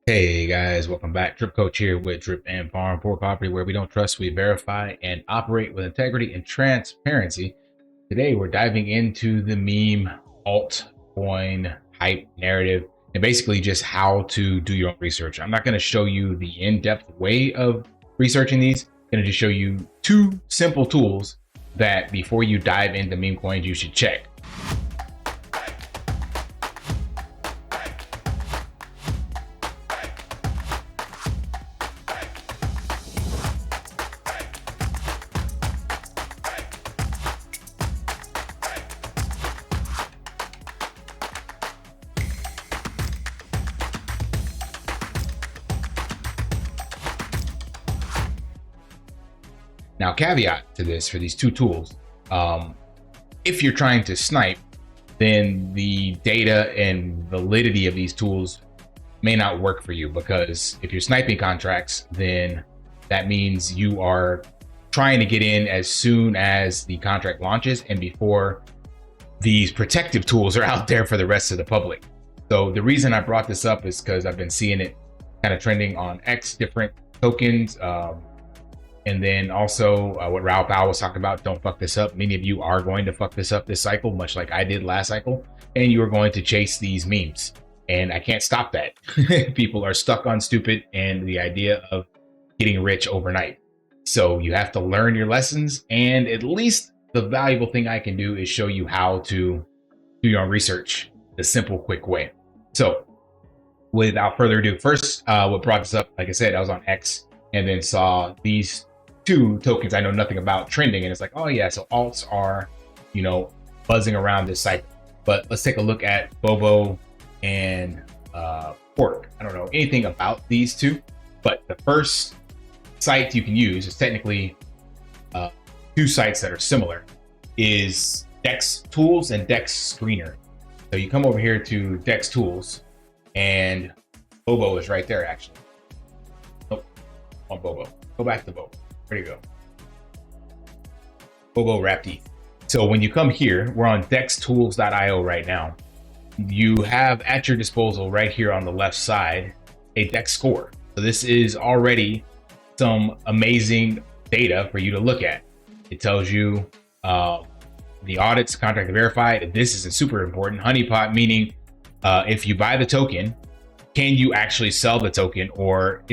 Hey guys, welcome back. DripCoach here with Drip and Farm for Property, where we don't trust, we verify, and operate with integrity and transparency. Today, we're diving into the meme altcoin hype narrative and basically just how to do your own research. I'm not going to show you the in-depth way of researching these. I'm going to just show you two simple tools that before you dive into meme coins, you should check. Now, caveat to this for these two tools, if you're trying to snipe, then the data and validity of these tools may not work for you, because if you're sniping contracts, then that means you are trying to get in as soon as the contract launches and before these protective tools are out there for the rest of the public. So the reason I brought this up is because I've been seeing it kind of trending on X, different tokens. And then also what Raoul Pal was talking about, don't fuck this up. Many of you are going to fuck this up this cycle, much like I did last cycle, and you are going to chase these memes. And I can't stop that. People are stuck on stupid and the idea of getting rich overnight. So you have to learn your lessons, and at least the valuable thing I can do is show you how to do your own research the simple, quick way. So without further ado, first, what brought this up, like I said, I was on X and then saw these two tokens I know nothing about trending, and it's like, oh yeah, so alts are, buzzing around this cycle. But let's take a look at Bobo and Pork. I don't know anything about these two, but the first site you can use is technically two sites that are similar, is Dex Tools and Dex Screener. So you come over here to Dex Tools, and Bobo is right there actually. Nope, on Bobo. Go back to Bobo. There you go. Bobo Rabby. So when you come here, we're on dextools.io right now. You have at your disposal right here on the left side a Dex score. So this is already some amazing data for you to look at. It tells you the audits, contract verified. This is super important. Honeypot, meaning if you buy the token, can you actually sell the token, or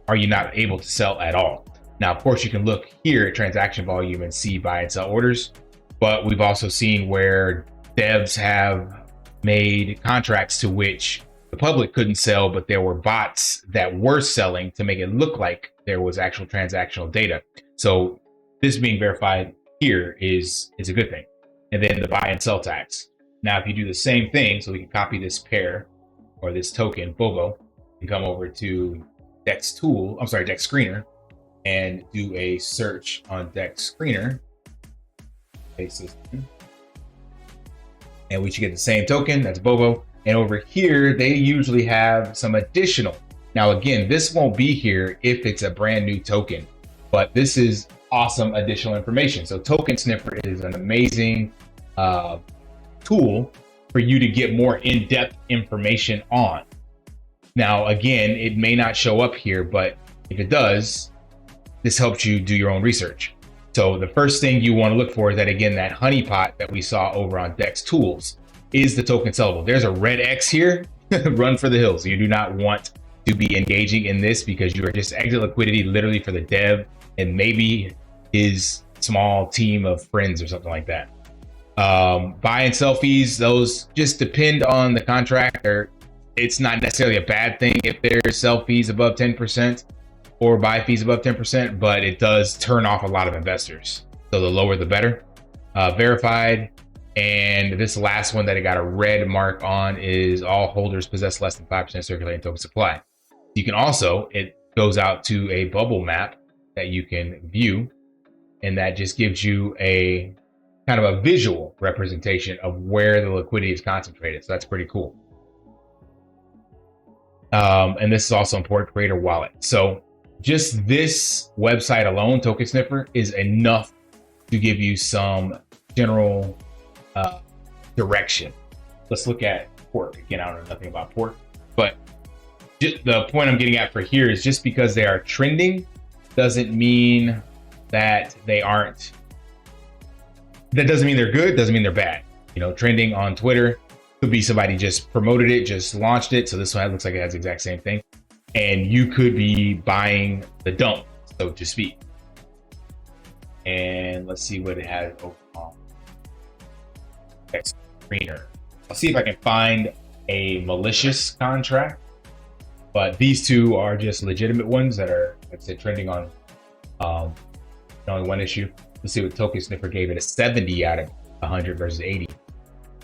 are you not able to sell at all? Now, of course, you can look here at transaction volume and see buy and sell orders, but we've also seen where devs have made contracts to which the public couldn't sell, but there were bots that were selling to make it look like there was actual transactional data. So this being verified here is a good thing. And then the buy and sell tax. Now, if you do the same thing, so we can copy this pair or this token, Bobo, and come over to Dex Screener, and do a search on Dex Screener, and we should get the same token. That's Bobo. And over here, they usually have some additional. Now, again, this won't be here if it's a brand new token, but this is awesome additional information. So Token Sniffer is an amazing tool for you to get more in-depth information on. Now, again, it may not show up here, but if it does, this helps you do your own research. So the first thing you want to look for is that, again, that honeypot that we saw over on Dex Tools is the token sellable. There's a red X here. Run for the hills. You do not want to be engaging in this, because you are just exit liquidity literally for the dev and maybe his small team of friends or something like that. Buy and sell fees, those just depend on the contract. It's not necessarily a bad thing if there's sell fees above 10%. or buy fees above 10%, but it does turn off a lot of investors. So the lower, the better. Verified. And this last one that it got a red mark on is all holders possess less than 5% circulating token supply. You can also, it goes out to a bubble map that you can view, and that just gives you a kind of a visual representation of where the liquidity is concentrated. So that's pretty cool. And this is also important, creator wallet. So just this website alone, Token Sniffer, is enough to give you some general direction. Let's look at Pork. Again, I don't know nothing about Pork, but the point I'm getting at for here is just because they are trending doesn't mean that they aren't. That doesn't mean they're good. Doesn't mean they're bad. You know, trending on Twitter could be somebody just promoted it, just launched it. So this one looks like it has the exact same thing, and you could be buying the dump, so to speak. And let's see what it has overall. Okay, screener. I'll see if I can find a malicious contract, but these two are just legitimate ones that are, like I said, trending on only one issue. Let's see what Token Sniffer gave it a 70 out of 100 versus 80.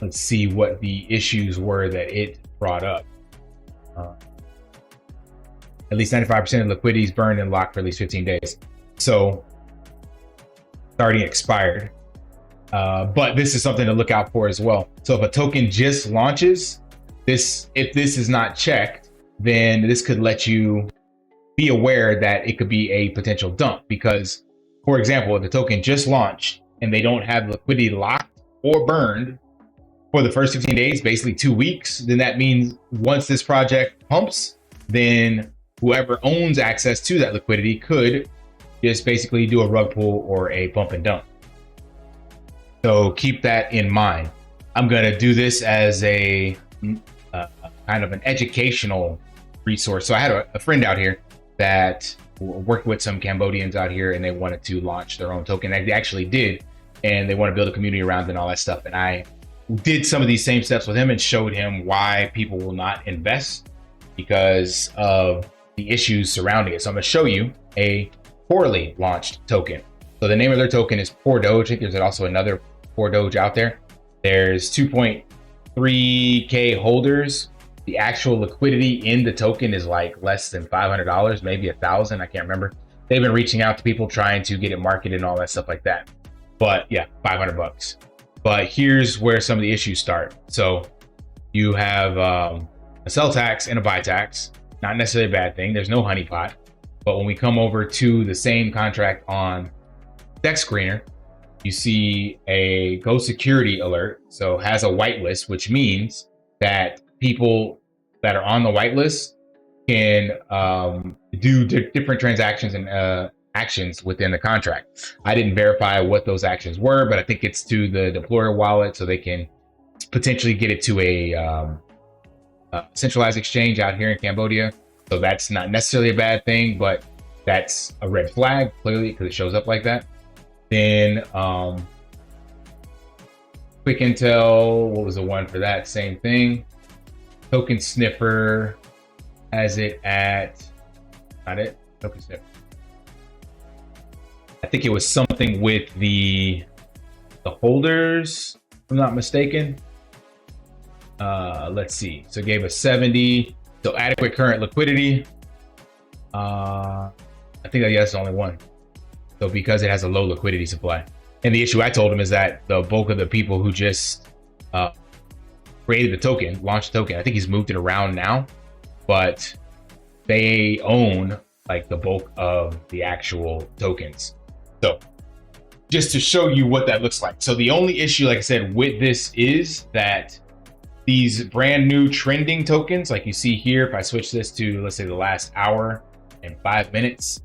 Let's see what the issues were that it brought up. At least 95% of liquidity is burned and locked for at least 15 days. So it's already expired. But this is something to look out for as well. So if a token just launches, if this is not checked, then this could let you be aware that it could be a potential dump. Because, for example, if the token just launched and they don't have liquidity locked or burned for the first 15 days, basically 2 weeks, then that means once this project pumps, then whoever owns access to that liquidity could just basically do a rug pull or a pump and dump. So keep that in mind. I'm going to do this as a kind of an educational resource. So I had a friend out here that worked with some Cambodians out here, and they wanted to launch their own token. They actually did, and they want to build a community around it and all that stuff. And I did some of these same steps with him and showed him why people will not invest because of the issues surrounding it. So I'm going to show you a poorly launched token. So the name of their token is Poor Doge. I think there's also another Poor Doge out there. There's 2.3K holders. The actual liquidity in the token is like less than $500, maybe $1,000. I can't remember. They've been reaching out to people trying to get it marketed and all that stuff like that. But yeah, 500 bucks. But here's where some of the issues start. So you have a sell tax and a buy tax. Not necessarily a bad thing. There's no honeypot. But when we come over to the same contract on Dex Screener, you see a Go Security alert. So it has a whitelist, which means that people that are on the whitelist can do different transactions and actions within the contract. I didn't verify what those actions were, but I think it's to the deployer wallet, so they can potentially get it to a centralized exchange out here in Cambodia. So that's not necessarily a bad thing, but that's a red flag, clearly, because it shows up like that. Then Quick Intel, what was the one for that? Same thing. Token Sniffer has it at, not it, Token Sniffer. I think it was something with the holders, if I'm not mistaken. Let's see. So it gave us 70. So adequate current liquidity. I think that's the only one. So because it has a low liquidity supply. And the issue I told him is that the bulk of the people who just created the token, launched the token, I think he's moved it around now, but they own like the bulk of the actual tokens. So just to show you what that looks like. So the only issue, like I said, with this is that these brand new trending tokens, like you see here, if I switch this to, let's say, the last hour and 5 minutes,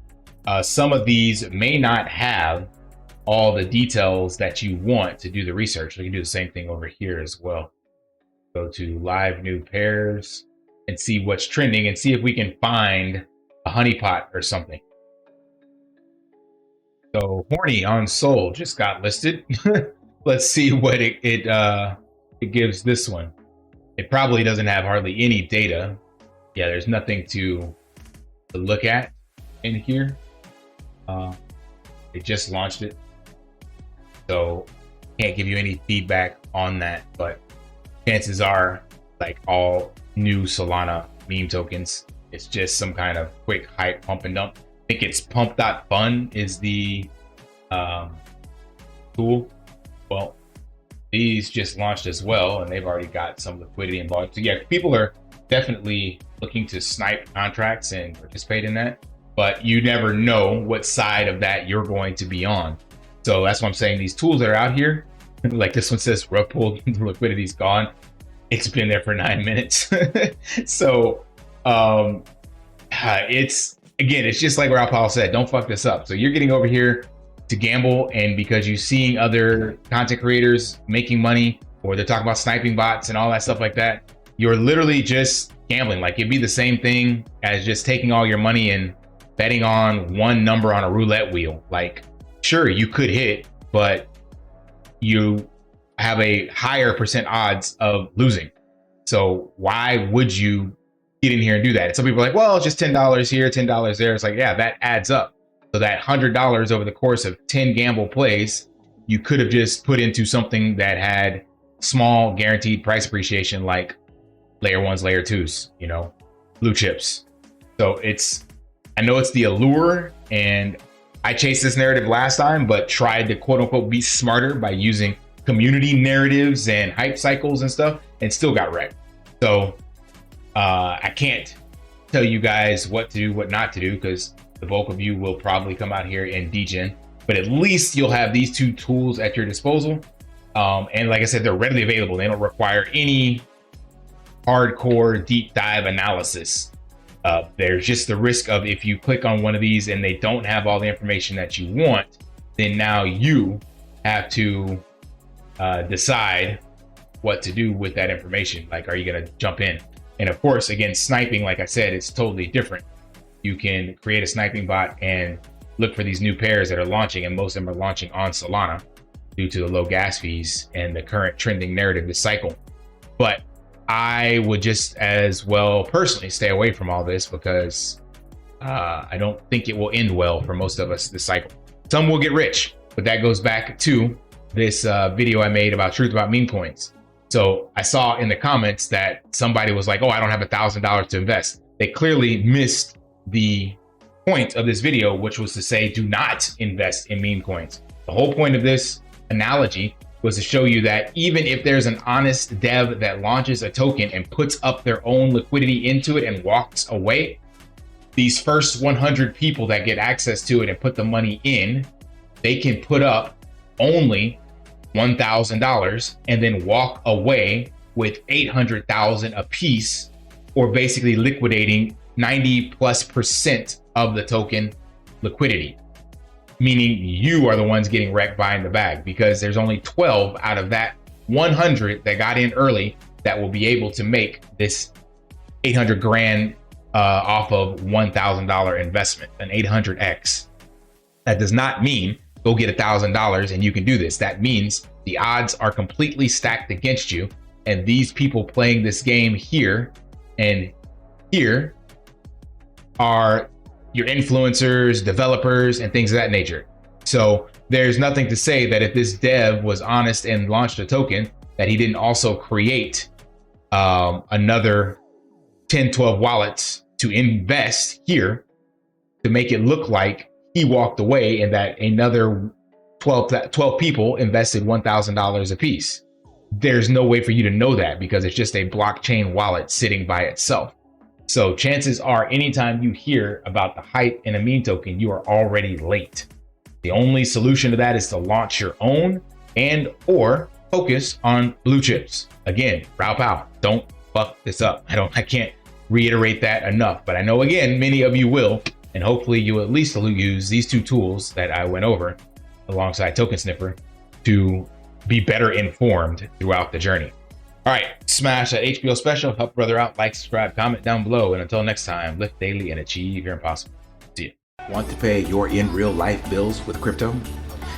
some of these may not have all the details that you want to do the research. We can do the same thing over here as well. Go to live new pairs and see what's trending and see if we can find a honeypot or something. So Horny on Soul just got listed. Let's see what it gives this one. It probably doesn't have hardly any data. Yeah, there's nothing to look at in here. It just launched it, so can't give you any feedback on that, but chances are, like all new Solana meme tokens, it's just some kind of quick hype pump and dump. I think it's pump.fun is the tool. Well, these just launched as well, and they've already got some liquidity involved. So yeah, people are definitely looking to snipe contracts and participate in that, but you never know what side of that you're going to be on. So that's what I'm saying. These tools that are out here, like this one says rug pull, the liquidity's gone. It's been there for 9 minutes. So It's just like Ralph Powell said, don't fuck this up. So you're getting over here to gamble, and because you're seeing other content creators making money, or they're talking about sniping bots and all that stuff like that, you're literally just gambling. Like, it'd be the same thing as just taking all your money and betting on one number on a roulette wheel. Like, sure, you could hit, but you have a higher percent odds of losing. So why would you get in here and do that? And some people are like, well, it's just $10 here, $10 there. It's like, yeah, that adds up. So that $100 over the course of 10 gamble plays, you could have just put into something that had small guaranteed price appreciation, like layer ones, layer twos, you know, blue chips. So I know it's the allure, and I chased this narrative last time, but tried to quote unquote be smarter by using community narratives and hype cycles and stuff, and still got wrecked. So I can't tell you guys what to do, what not to do, because the bulk of you will probably come out here and degen, but at least you'll have these two tools at your disposal. And like I said, they're readily available. They don't require any hardcore deep dive analysis. There's just the risk of, if you click on one of these and they don't have all the information that you want, then now you have to decide what to do with that information. Like, are you going to jump in? And of course, again, sniping, like I said, it's totally different. You can create a sniping bot and look for these new pairs that are launching, and most of them are launching on Solana due to the low gas fees and the current trending narrative this cycle. But I would just as well personally stay away from all this, because I don't think it will end well for most of us this cycle. Some will get rich, but that goes back to this video I made about truth about meme coins. So I saw in the comments that somebody was like, oh, I don't have $1,000 to invest. They clearly missed the point of this video, which was to say, do not invest in meme coins. The whole point of this analogy was to show you that even if there's an honest dev that launches a token and puts up their own liquidity into it and walks away, these first 100 people that get access to it and put the money in, they can put up only $1,000 and then walk away with 800,000 a piece, or basically liquidating 90+% of the token liquidity, meaning you are the ones getting wrecked buying the bag, because there's only 12 out of that 100 that got in early that will be able to make this 800 grand off of $1,000 investment, an 800x. That does not mean go get $1,000 and you can do this. That means the odds are completely stacked against you, and these people playing this game here and here are your influencers, developers, and things of that nature. So there's nothing to say that if this dev was honest and launched a token, that he didn't also create another 10, 12 wallets to invest here to make it look like he walked away and that another 12 people invested $1,000 a piece. There's no way for you to know that, because it's just a blockchain wallet sitting by itself. So chances are, anytime you hear about the hype in a meme token, you are already late. The only solution to that is to launch your own and or focus on blue chips. Again, Ralph Powell, don't fuck this up. I can't reiterate that enough, but I know, again, many of you will, and hopefully you at least use these two tools that I went over alongside Token Sniffer to be better informed throughout the journey. All right, smash that HBO special, help brother out, like, subscribe, comment down below, and until next time, lift daily and achieve your impossible. See ya. Want to pay your in real life bills with crypto?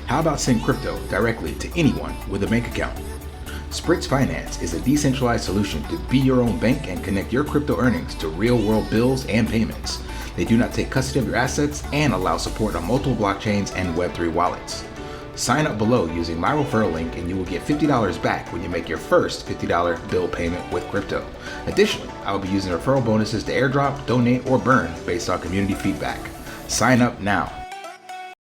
How about send crypto directly to anyone with a bank account? SPRITZ Finance is a decentralized solution to be your own bank and connect your crypto earnings to real world bills and payments. They do not take custody of your assets and allow support on multiple blockchains and Web3 wallets. Sign up below using my referral link and you will get $50 back when you make your first $50 bill payment with crypto. Additionally, I will be using referral bonuses to airdrop, donate, or burn based on community feedback. Sign up now.